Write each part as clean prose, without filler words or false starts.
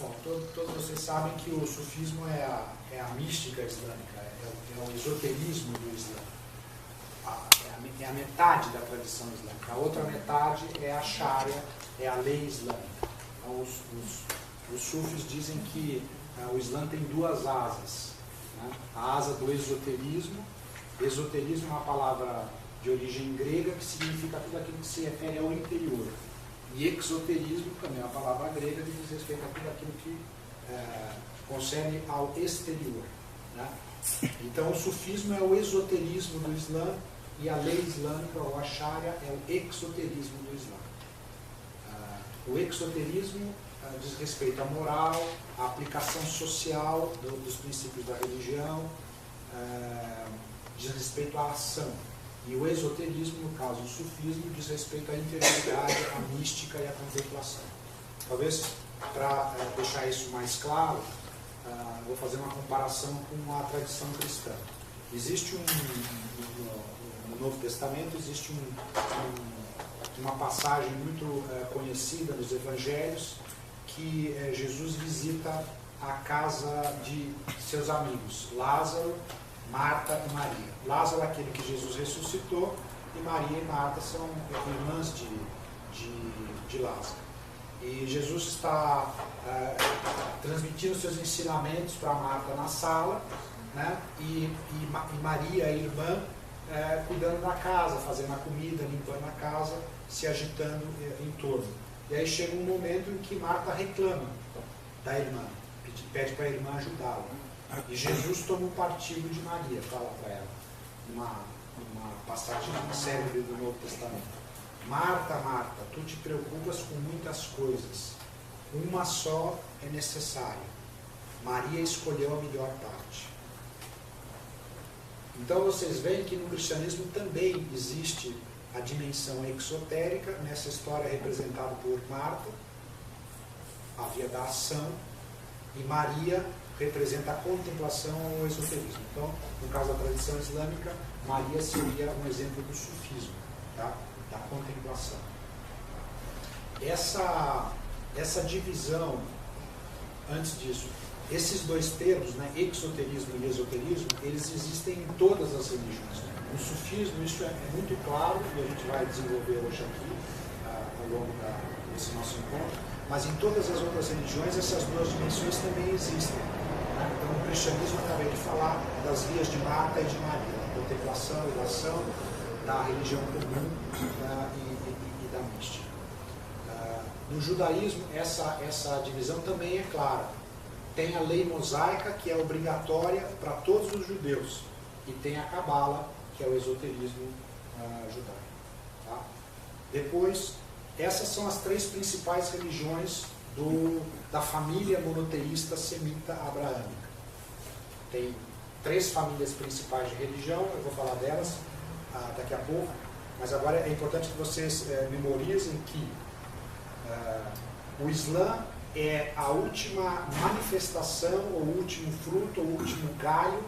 Bom, todos vocês sabem que o sufismo é a mística islâmica, é o esoterismo do Islã. É a metade da tradição islâmica. A outra metade é a Sharia, é a lei islâmica. Então, os sufis dizem que o Islã tem duas asas. Né? A asa do esoterismo. Esoterismo é uma palavra de origem grega que significa tudo aquilo que se refere ao interior. E exoterismo também é uma palavra grega que diz respeito a tudo aquilo que concerne ao exterior. Né? Então, o sufismo é o esoterismo do Islã e a lei islâmica, ou a Sharia, é o exoterismo do Islã. O exoterismo diz respeito à moral, à aplicação social dos princípios da religião, diz respeito à ação. E o esoterismo, no caso do sufismo, diz respeito à interioridade, à mística e à contemplação. Talvez, para deixar isso mais claro, vou fazer uma comparação com a tradição cristã. Existe no Novo Testamento, existe uma passagem muito conhecida nos Evangelhos, que Jesus visita a casa de seus amigos, Lázaro, Marta e Maria. Lázaro é aquele que Jesus ressuscitou, e Maria e Marta são irmãs de Lázaro. E Jesus está transmitindo seus ensinamentos para Marta na sala, né? e Maria, a irmã, cuidando da casa, fazendo a comida, limpando a casa, se agitando em torno. E aí chega um momento em que Marta reclama da irmã, pede para a irmã ajudá-la. E Jesus toma o partido de Maria, fala para ela, uma passagem célebre do Novo Testamento. Marta, Marta, tu te preocupas com muitas coisas, uma só é necessária. Maria escolheu a melhor parte. Então vocês veem que no cristianismo também existe a dimensão exotérica, nessa história representada por Marta, a via da ação, e Maria representa a contemplação ou o esoterismo. Então, no caso da tradição islâmica, Maria seria um exemplo do sufismo, tá? Da contemplação. Essa divisão, antes disso, esses dois termos, né, exoterismo e esoterismo, eles existem em todas as religiões. No sufismo isso é muito claro, e a gente vai desenvolver hoje aqui, ao longo desse nosso encontro, mas em todas as outras religiões essas duas dimensões também existem. Então, no cristianismo, eu acabei de falar das vias de Marta e de Maria, da contemplação e da ação, da religião comum e da mística. No judaísmo, essa divisão também é clara. Tem a lei mosaica, que é obrigatória para todos os judeus, e tem a Cabala, que é o esoterismo judaico. Tá? Depois, essas são as três principais religiões da família monoteísta semita abraâmica. Tem três famílias principais de religião, eu vou falar delas daqui a pouco, mas agora é importante que vocês memorizem que o Islã é a última manifestação, ou o último fruto, ou o último galho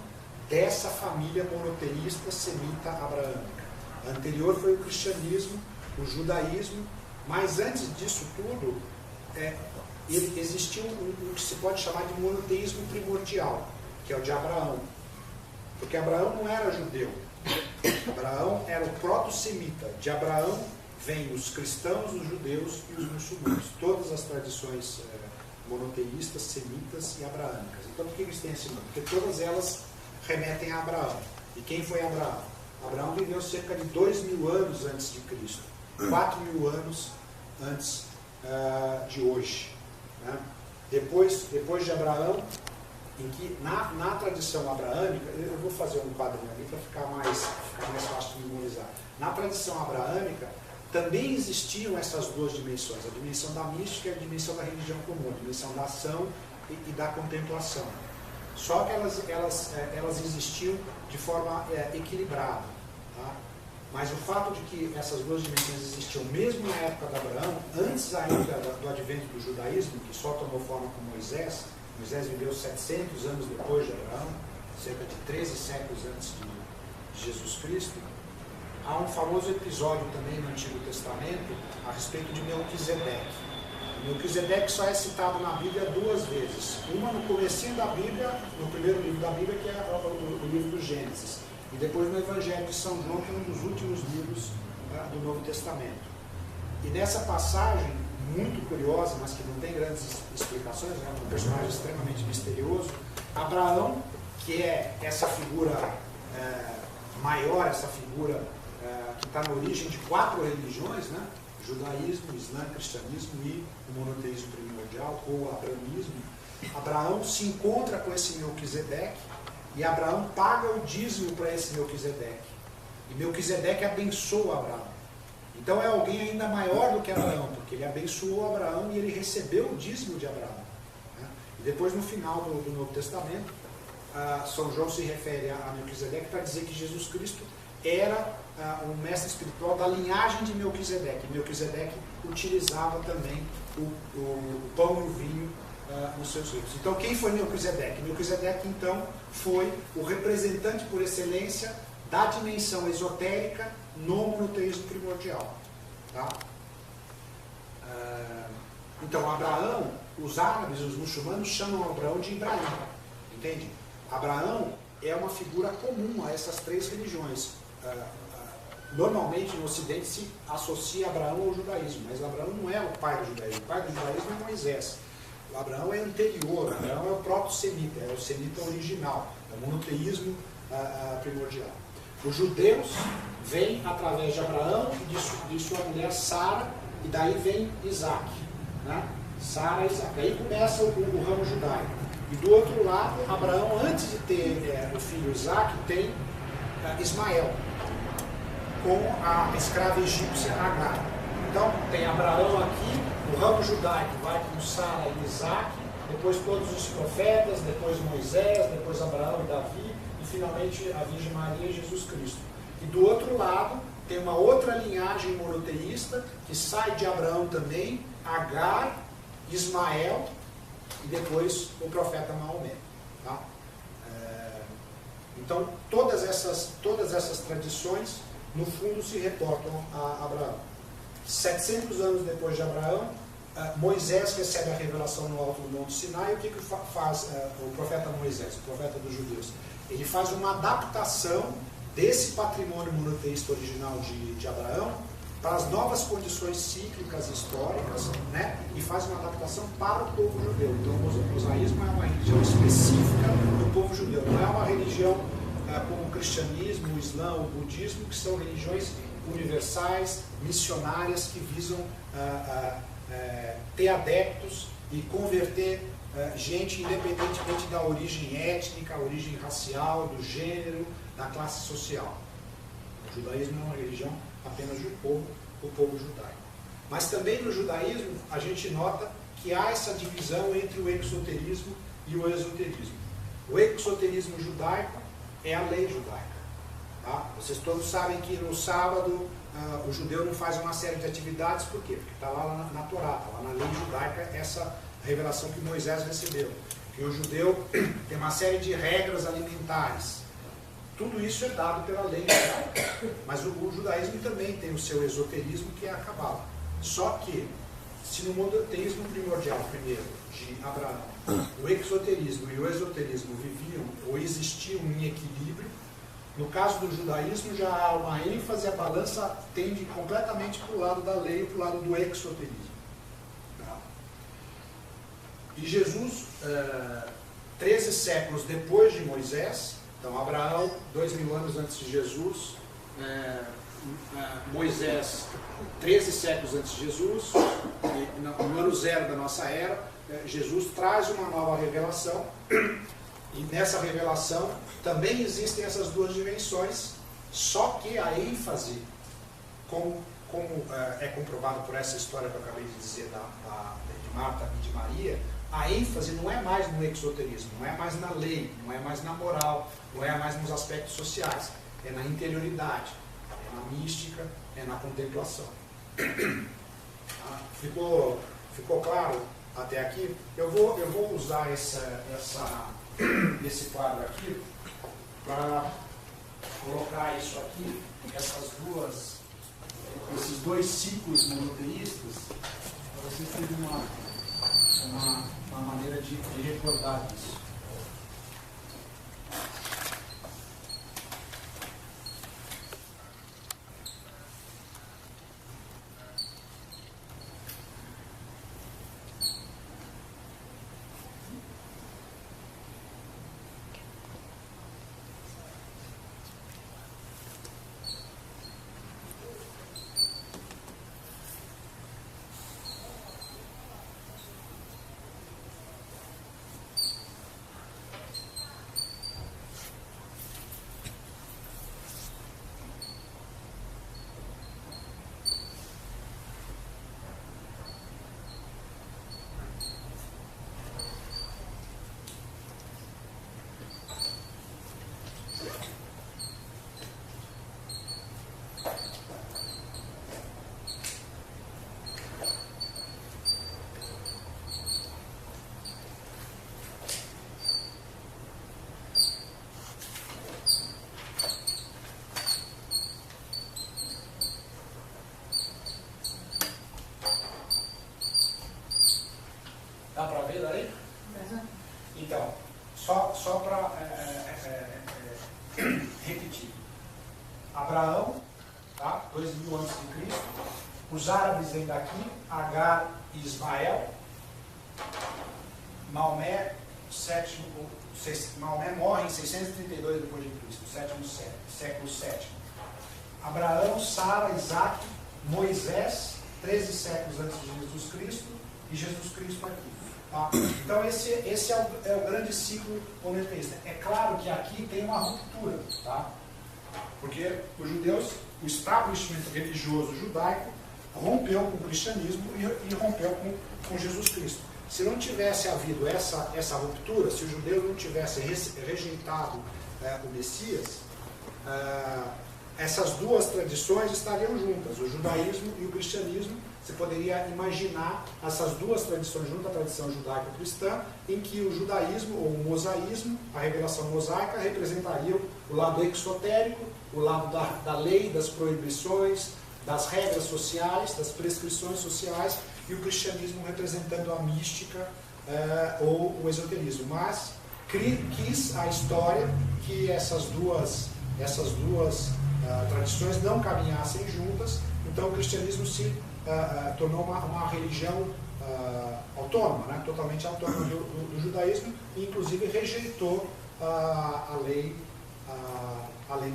dessa família monoteísta semita abraâmica. A anterior foi o cristianismo, o judaísmo, mas antes disso tudo, existiu o que se pode chamar de monoteísmo primordial, que é o de Abraão. Porque Abraão não era judeu. Abraão era o proto-semita. De Abraão vêm os cristãos, os judeus e os muçulmanos. Todas as tradições monoteístas, semitas e abraâmicas. Então por que eles têm esse nome? Porque todas elas remetem a Abraão. E quem foi Abraão? Abraão viveu cerca de 2000 anos antes de Cristo. 4000 anos antes de hoje. Né? Depois de Abraão, em que na tradição abraâmica, eu vou fazer um quadrinho ali para ficar mais fácil de memorizar. Na tradição abraâmica, também existiam essas duas dimensões, a dimensão da mística e a dimensão da religião comum, a dimensão da ação e da contemplação. Só que elas existiam de forma equilibrada. Tá? Mas o fato de que essas duas dimensões existiam mesmo na época de Abraão, antes ainda do advento do judaísmo, que só tomou forma com Moisés, Moisés viveu 700 anos depois de Abraão, cerca de 13 séculos antes de Jesus Cristo. Há um famoso episódio também no Antigo Testamento a respeito de Melquisedeque. Melquisedeque só é citado na Bíblia 2 vezes. Uma no comecinho da Bíblia, no primeiro livro da Bíblia, que é o livro do Gênesis. E depois no Evangelho de São João, que é um dos últimos livros do Novo Testamento. E nessa passagem, muito curiosa, mas que não tem grandes explicações, é um personagem extremamente misterioso, Abraão, que é essa figura maior, essa figura que está na origem de 4 religiões, né? Judaísmo, Islã, cristianismo e o monoteísmo primordial, ou o abraamismo. Abraão se encontra com esse Melquisedeque e Abraão paga o dízimo para esse Melquisedeque. E Melquisedeque abençoa Abraão. Então é alguém ainda maior do que Abraão, porque ele abençoou Abraão e ele recebeu o dízimo de Abraão. Né? E depois, no final do Novo Testamento, São João se refere a Melquisedeque para dizer que Jesus Cristo era um mestre espiritual da linhagem de Melquisedeque. Melquisedeque utilizava também o pão e o vinho nos seus ritos. Então, quem foi Melquisedeque? Melquisedeque, então, foi o representante por excelência da dimensão esotérica no monoteísmo primordial. Tá? Então, Abraão, os árabes, os muçulmanos, chamam Abraão de Ibrahim. Entende? Abraão é uma figura comum a essas 3 religiões. Normalmente no Ocidente se associa Abraão ao judaísmo, mas Abraão não é o pai do judaísmo. O pai do judaísmo é Moisés. O Abraão é anterior, Abraão é o proto-semita, é o semita original, é o monoteísmo primordial. Os judeus vêm através de Abraão e de sua mulher Sara, e daí vem Isaac. Né? Sara e Isaac. Aí começa o ramo judaico. E do outro lado, Abraão, antes de ter o filho Isaac, tem Ismael, com a escrava egípcia Agar. Então, tem Abraão aqui, o ramo judaico vai com Sara e Isaac, depois todos os profetas, depois Moisés, depois Abraão e Davi, e finalmente a Virgem Maria e Jesus Cristo. E do outro lado, tem uma outra linhagem monoteísta, que sai de Abraão também, Agar, Ismael, e depois o profeta Maomé. Tá? Então, todas essas tradições, no fundo, se reportam a Abraão. 700 anos depois de Abraão, Moisés recebe a revelação no alto do Monte Sinai. E o que faz o profeta Moisés, o profeta dos judeus? Ele faz uma adaptação desse patrimônio monoteísta original de Abraão para as novas condições cíclicas históricas, né? E faz uma adaptação para o povo judeu. Então, o mosaísmo é uma religião específica do povo judeu, não é uma religião como o cristianismo, o islã, o budismo, que são religiões universais, missionárias, que visam ter adeptos e converter gente independentemente da origem étnica, origem racial, do gênero, da classe social. O judaísmo é uma religião apenas do povo judaico. Mas também no judaísmo a gente nota que há essa divisão entre o exoterismo e o esoterismo. O exoterismo judaico é a lei judaica. Tá? Vocês todos sabem que no sábado o judeu não faz uma série de atividades, por quê? Porque está lá na Torá, está lá na lei judaica, essa revelação que Moisés recebeu. Que o judeu tem uma série de regras alimentares. Tudo isso é dado pela lei judaica. Mas o judaísmo também tem o seu esoterismo, que é a Cabala. Só que, se no monoteísmo primordial, primeiro, de Abraão, o exoterismo e o esoterismo viviam ou existiam em equilíbrio, no caso do judaísmo já há uma ênfase, a balança tende completamente para o lado da lei e para o lado do exoterismo. Tá? E Jesus, 13 séculos depois de Moisés, então Abraão, 2000 anos antes de Jesus, Moisés, 13 séculos antes de Jesus, no ano zero da nossa era, Jesus traz uma nova revelação, e nessa revelação também existem essas duas dimensões, só que a ênfase, como é comprovado por essa história que eu acabei de dizer de Marta e de Maria, a ênfase não é mais no exoterismo, não é mais na lei, não é mais na moral, não é mais nos aspectos sociais, é na interioridade, é na mística, é na contemplação. Ficou claro até aqui? Eu vou usar esse quadro aqui para colocar isso aqui, esses dois ciclos monoteístas, Para vocês terem uma maneira de recordar disso. Dá para ver daí? Então, só para repetir. Abraão, tá? 2000 a.C., os árabes vêm daqui, Agar e Ismael, Maomé morre em 632 depois de Cristo, século VII. Abraão, Sara, Isaac, Moisés, 13 séculos antes de Jesus Cristo, e Jesus Cristo aqui. Tá? Então esse é o grande ciclo monoteísta. É claro que aqui tem uma ruptura, tá? Porque os judeus, o establishment religioso judaico, rompeu com o cristianismo e rompeu com Jesus Cristo. Se não tivesse havido essa ruptura, se os judeus não tivessem rejeitado o Messias, essas duas tradições estariam juntas, o judaísmo e o cristianismo. Você poderia imaginar essas duas tradições juntas, a tradição judaico-cristã, em que o judaísmo, ou o mosaísmo, a revelação mosaica, representaria o lado exotérico, o lado da lei, das proibições, das regras sociais, das prescrições sociais, e o cristianismo representando a mística ou o esoterismo. Mas quis a história que essas duas tradições não caminhassem juntas, então o cristianismo se tornou uma religião autônoma, né? Totalmente autônoma do judaísmo, e inclusive rejeitou a lei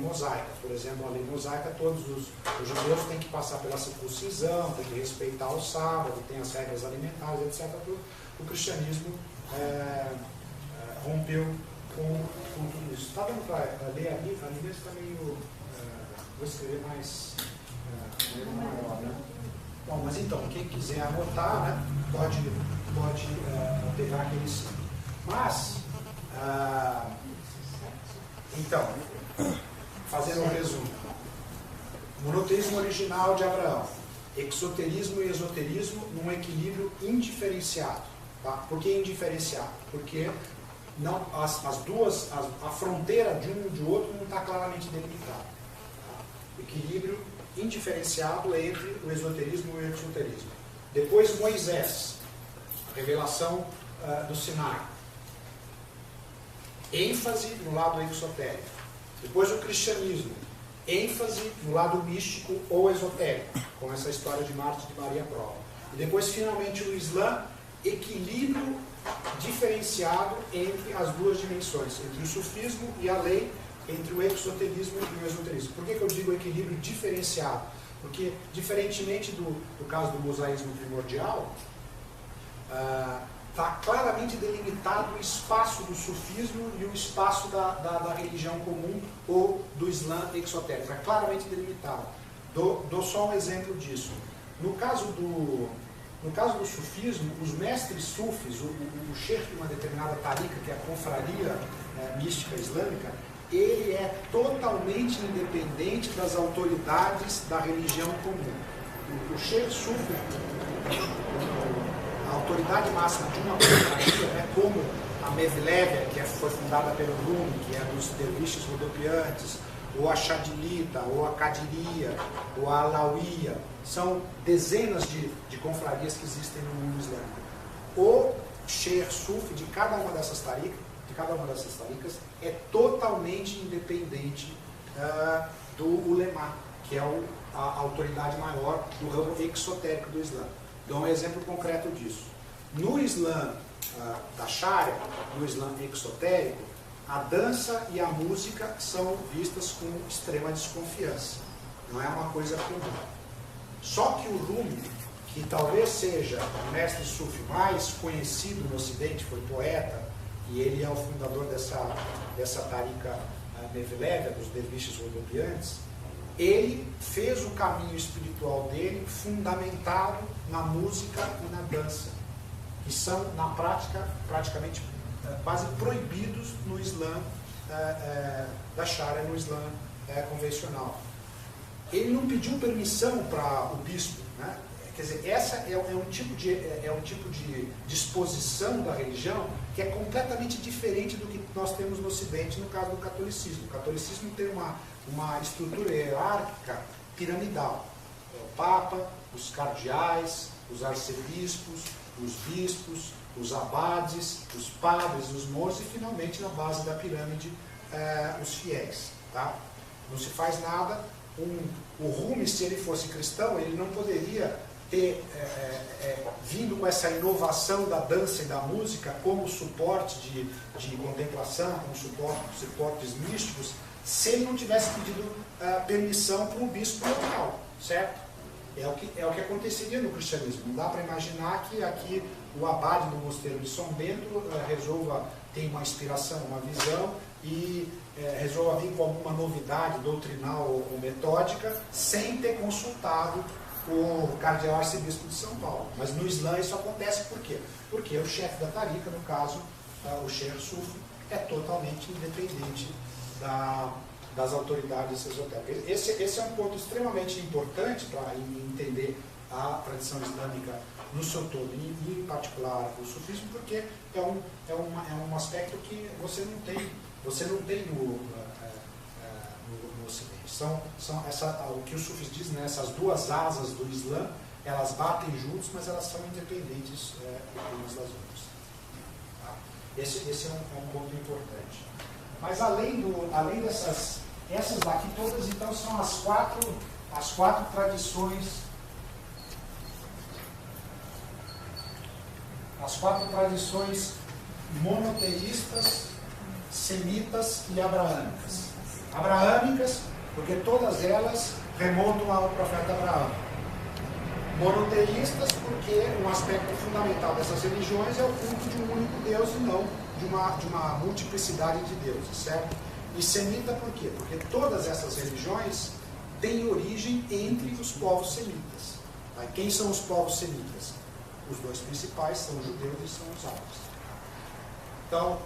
mosaica. Por exemplo, a lei mosaica, todos os judeus têm que passar pela circuncisão, têm que respeitar o sábado, tem as regras alimentares, etc. O cristianismo rompeu com tudo isso. Está dando para ler ali? A língua está meio... vou escrever mais maior, né? Bom, mas então, quem quiser anotar, né, pode pegar aquele símbolo. Mas, então, fazendo um resumo. Monoteísmo original de Abraão. Exoterismo e esoterismo num equilíbrio indiferenciado. Tá? Por que indiferenciado? Porque não, a fronteira de um e de outro não está claramente delimitada. Tá? Equilíbrio indiferenciado entre o esoterismo e o exoterismo. Depois Moisés, a revelação do Sinai. ênfase no lado exotérico. Depois o cristianismo, ênfase no lado místico ou esotérico, com essa história de Marte de Maria Prova. E depois, finalmente, o Islã, equilíbrio diferenciado entre as duas dimensões, entre o sufismo e a lei, entre o exoterismo e o esoterismo. Por que eu digo equilíbrio diferenciado? Porque, diferentemente do caso do mosaísmo primordial, está claramente delimitado o espaço do sufismo e o espaço da religião comum ou do Islã exotérico. É claramente delimitado. Dou só um exemplo disso. No caso do sufismo, os mestres sufis, o sheikh de uma determinada tarika, que é a confraria mística islâmica, ele é totalmente independente das autoridades da religião comum. O sheikh sufi, a autoridade máxima de uma confraria, como a Mevlevia, que foi fundada pelo Rumi, que é dos derviches rodopiantes, ou a Chadilita, ou a Qadiria, ou a Alauia. São dezenas de confrarias que existem no mundo islâmico. O Sheikh Sufi de cada uma dessas taricas é totalmente independente do ulema, que é a autoridade maior do ramo exotérico do Islã. Dou um exemplo concreto disso. No Islã da Sharia, no Islã exotérico, a dança e a música são vistas com extrema desconfiança. Não é uma coisa comum. Só que o Rumi, que talvez seja o mestre sufi mais conhecido no Ocidente, foi poeta, e ele é o fundador dessa tarika Mevlevia, dos derviches rodopiantes, ele fez o caminho espiritual dele fundamentado na música e na dança, que são, na prática, praticamente quase proibidos no Islã da Sharia, no Islã convencional. Ele não pediu permissão para o bispo, né? Quer dizer, essa é um tipo de disposição da religião que é completamente diferente do que nós temos no Ocidente, no caso do catolicismo. O catolicismo tem uma estrutura hierárquica piramidal. O Papa, os cardeais, os arcebispos, os bispos, os abades, os padres, os monges e, finalmente, na base da pirâmide, os fiéis. Tá? Não se faz nada. O Rumi, se ele fosse cristão, ele não poderia ter vindo com essa inovação da dança e da música como suporte de contemplação, como suportes místicos, se ele não tivesse pedido permissão para o bispo local, certo? É o que aconteceria no cristianismo. Não dá para imaginar que aqui o abade do mosteiro de São Bento tem uma inspiração, uma visão e resolva vir com alguma novidade doutrinal ou metódica sem ter consultado o cardeal arcebispo de São Paulo. Mas no Islã isso acontece por quê? Porque o chefe da tarika, no caso, o Sheikh Sufi, é totalmente independente das autoridades esotéricas. Esse é um ponto extremamente importante para entender a tradição islâmica no seu todo, e em particular o sufismo, porque é um aspecto que você não tem no Ocidente. O que os sufis dizem, né, essas duas asas do Islã, elas batem juntos, mas elas são independentes umas das outras. Tá? Esse é um ponto importante. Mas além dessas, essas daqui todas, então, são as quatro tradições, monoteístas, semitas e abraâmicas. Abraâmicas, porque todas elas remontam ao profeta Abraão. Monoteístas, porque um aspecto fundamental dessas religiões é o culto de um único Deus e não de uma multiplicidade de deuses, certo? E semita por quê? Porque todas essas religiões têm origem entre os povos semitas. Tá? Quem são os povos semitas? Os dois principais são os judeus e são os árabes. Então,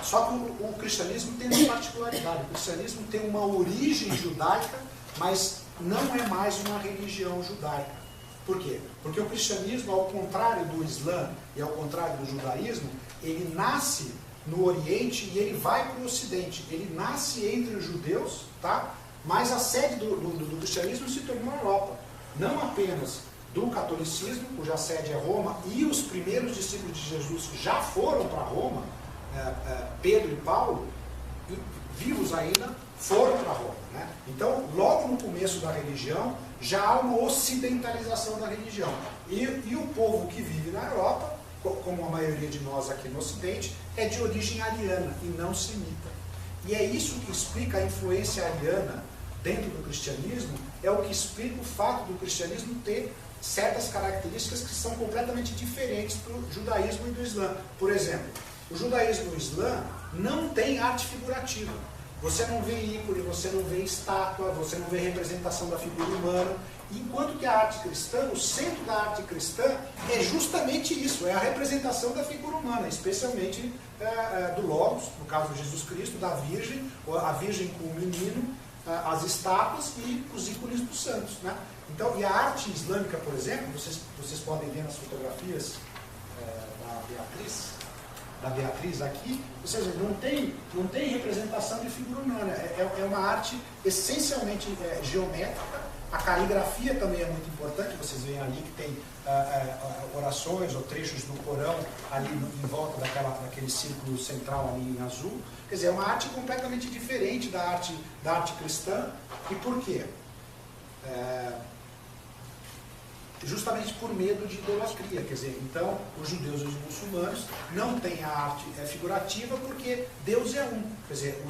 só que o cristianismo tem uma particularidade. O cristianismo tem uma origem judaica, mas não é mais uma religião judaica. Por quê? Porque o cristianismo, ao contrário do Islã e ao contrário do judaísmo, ele nasce no Oriente e ele vai para o Ocidente. Ele nasce entre os judeus, tá? Mas a sede do cristianismo se tornou a Europa. Não apenas do catolicismo, cuja sede é Roma, e os primeiros discípulos de Jesus já foram para Roma, Pedro e Paulo, vivos ainda, foram para Roma. Né? Então, logo no começo da religião, já há uma ocidentalização da religião. E o povo que vive na Europa, como a maioria de nós aqui no Ocidente, é de origem ariana e não semita. E é isso que explica a influência ariana dentro do cristianismo, é o que explica o fato do cristianismo ter certas características que são completamente diferentes do judaísmo e do Islã. Por exemplo, o judaísmo e o Islã não tem arte figurativa. Você não vê ícone, você não vê estátua, você não vê representação da figura humana. Enquanto que a arte cristã, o centro da arte cristã é justamente isso, é a representação da figura humana, especialmente do Logos, no caso de Jesus Cristo, da Virgem, a Virgem com o menino, as estátuas e os ícones dos santos. Né? Então, e a arte islâmica, por exemplo, vocês podem ver nas fotografias da Beatriz, da Beatriz aqui, ou seja, não tem representação de figura humana, é uma arte essencialmente geométrica. A caligrafia também é muito importante, vocês veem ali que tem orações ou trechos do Corão ali em volta daquele círculo central ali em azul. Quer dizer, é uma arte completamente diferente da arte cristã. E por quê? Justamente por medo de idolatria, quer dizer, então os judeus e os muçulmanos não têm a arte figurativa porque Deus é um, quer dizer,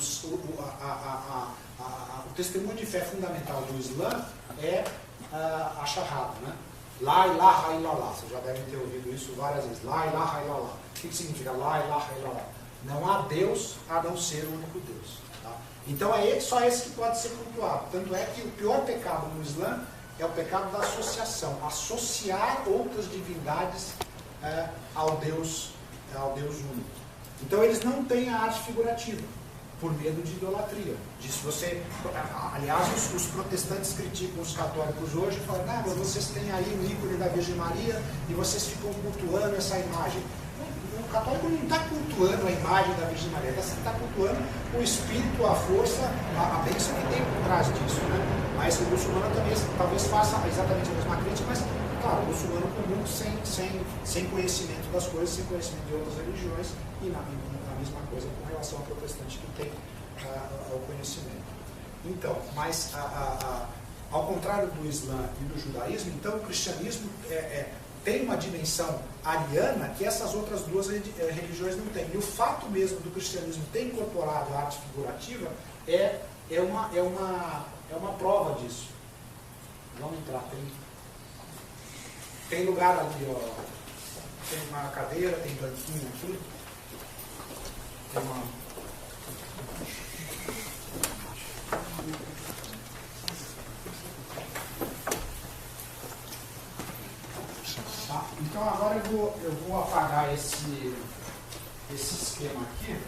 o testemunho de fé fundamental do Islã é a Shahada, né? La ilaha illallah, vocês já devem ter ouvido isso várias vezes, La ilaha illallah. O que significa La ilaha illallah? Não há Deus a não ser o único Deus. Tá? Então é só esse que pode ser cultuado, tanto é que o pior pecado no Islã é o pecado da associação, associar outras divindades ao Deus único. Então eles não têm a arte figurativa, por medo de idolatria. Aliás, os protestantes criticam os católicos hoje, falam, mas vocês têm aí o ícone da Virgem Maria e vocês ficam cultuando essa imagem. O católico não está cultuando a imagem da Virgem Maria, está cultuando o espírito, a força, a bênção que tem por trás disso, né? Mas o muçulmano também talvez faça exatamente a mesma crítica, mas, claro, o muçulmano comum sem conhecimento das coisas, sem conhecimento de outras religiões, e na mesma coisa com relação ao protestante que tem o conhecimento. Então, mas ao contrário do Islã e do judaísmo, então o cristianismo tem uma dimensão ariana que essas outras duas religiões não têm. E o fato mesmo do cristianismo ter incorporado a arte figurativa é uma prova disso. Vamos entrar, tem lugar ali, ó. Tem uma cadeira, tem banquinho aqui. Tem uma... Tá? Então agora eu vou apagar esse esquema aqui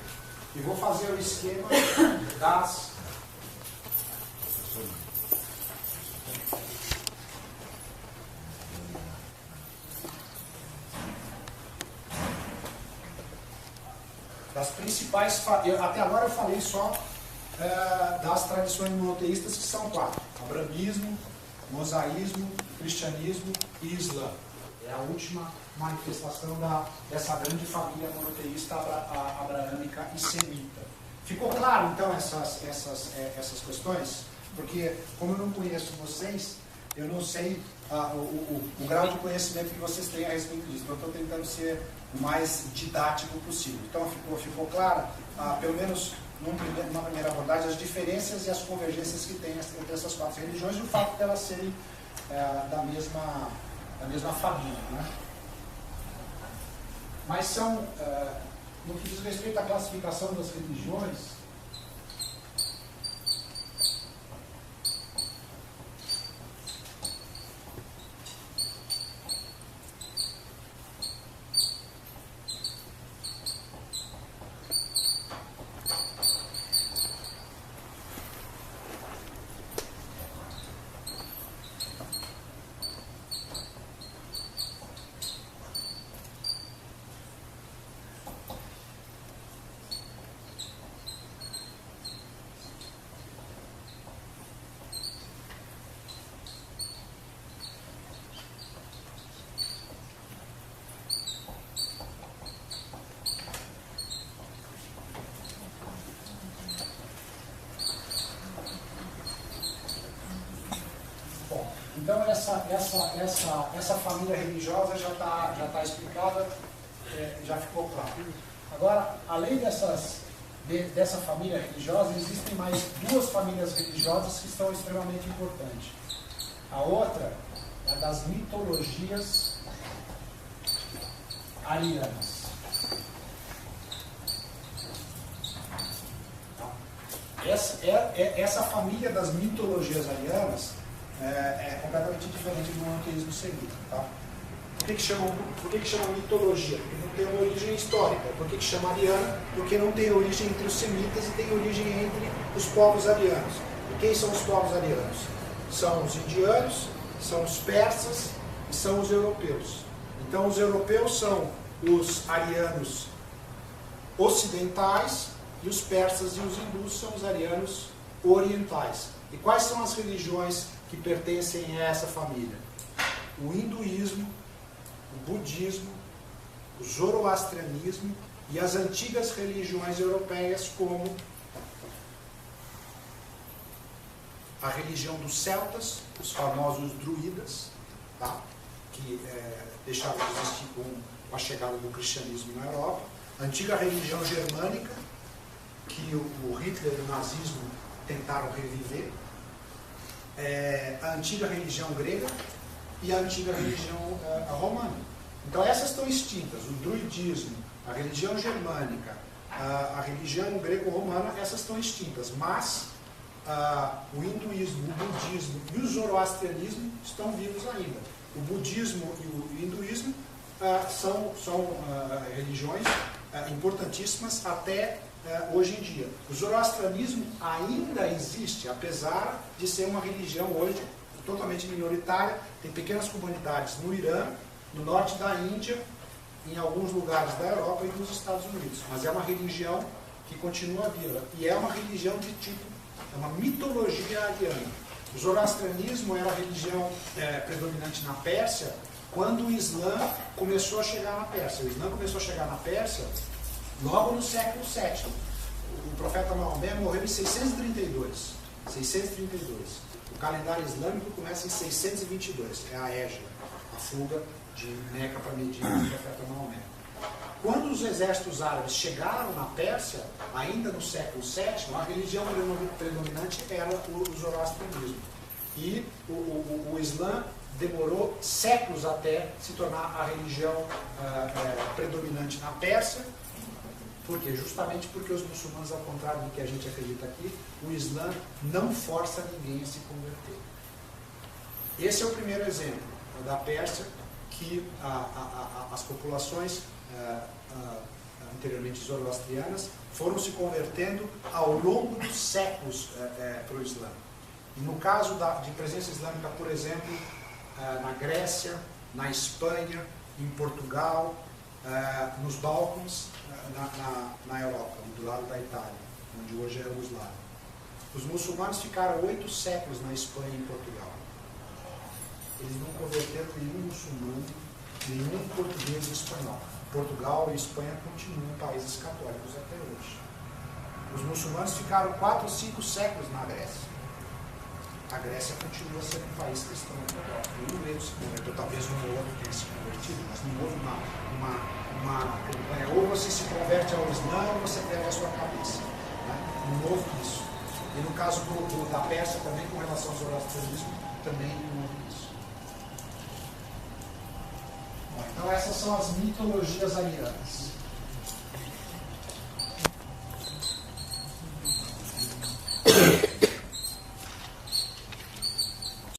e vou fazer o esquema das... das principais... Até agora eu falei só das tradições monoteístas, que são 4. Abramismo, mosaísmo, cristianismo e islã. É a última manifestação dessa grande família monoteísta abraâmica e semita. Ficou claro, então, essas questões? Porque, como eu não conheço vocês, eu não sei o grau de conhecimento que vocês têm a respeito disso. Então, eu estou tentando ser o mais didático possível. Então, ficou claro, pelo menos numa primeira abordagem, as diferenças e as convergências que tem entre essas 4 religiões e o fato de elas serem da mesma família, né? Mas são, no que diz respeito à classificação das religiões, então essa família religiosa já está explicada, já ficou claro. Agora, além dessa família religiosa, existem mais 2 famílias religiosas que são extremamente importantes. A outra é a das mitologias arianas. Essa família das mitologias arianas é completamente diferente do monoteísmo semita. Tá? Por que chama mitologia? Porque não tem uma origem histórica. Por que chama ariana? Porque não tem origem entre os semitas e tem origem entre os povos arianos. E quem são os povos arianos? São os indianos, são os persas e são os europeus. Então os europeus são os arianos ocidentais, e os persas e os hindus são os arianos orientais. E quais são as religiões que pertencem a essa família? O hinduísmo, o budismo, o zoroastrianismo e as antigas religiões europeias, como a religião dos celtas, os famosos druidas, tá? Que deixaram de existir com a chegada do cristianismo na Europa, a antiga religião germânica, que o Hitler e o nazismo tentaram reviver, a antiga religião grega e a antiga religião romana. Então essas estão extintas, o druidismo, a religião germânica, a religião grego-romana, essas estão extintas, mas o hinduísmo, o budismo e o zoroastrianismo estão vivos ainda. O budismo e o hinduísmo são religiões importantíssimas até hoje em dia. O zoroastrianismo ainda existe, apesar de ser uma religião hoje totalmente minoritária. Tem pequenas comunidades no Irã, no norte da Índia, em alguns lugares da Europa e dos Estados Unidos. Mas é uma religião que continua viva. E é uma religião de tipo, é uma mitologia ariana. O zoroastrianismo era a religião predominante na Pérsia quando o Islã começou a chegar na Pérsia. O Islã começou a chegar na Pérsia logo no século VII. O profeta Maomé morreu em 632. O calendário islâmico começa em 622. É a Hégira, a fuga de Meca para Medina do profeta Maomé. Quando os exércitos árabes chegaram na Pérsia, ainda no século VII, a religião predominante era o zoroastrianismo. E o Islã demorou séculos até se tornar a religião predominante na Pérsia. Por quê? Justamente porque os muçulmanos, ao contrário do que a gente acredita aqui, o Islã não força ninguém a se converter. Esse é o primeiro exemplo da Pérsia, que as populações anteriormente zoroastrianas foram se convertendo ao longo dos séculos para o Islã. E no caso de presença islâmica, por exemplo, na Grécia, na Espanha, em Portugal, nos Balcãs, na Europa, do lado da Itália, onde hoje é a Iugoslávia. Os muçulmanos ficaram 8 séculos na Espanha e em Portugal. Eles não converteram nenhum muçulmano, nenhum português e espanhol. Portugal e Espanha continuam países católicos até hoje. Os muçulmanos ficaram 4 ou 5 séculos na Grécia. A Grécia continua sendo um país cristão ortodoxo. Nenhum deles se converteu, talvez um ou outro tenha se convertido, mas não houve uma campanha. Ou você se converte ao Islã ou você perde a sua cabeça. Né? Não houve isso. E no caso da Pérsia também, com relação ao zoroastrianismo, também não houve isso. Bom, então essas são as mitologias arianas.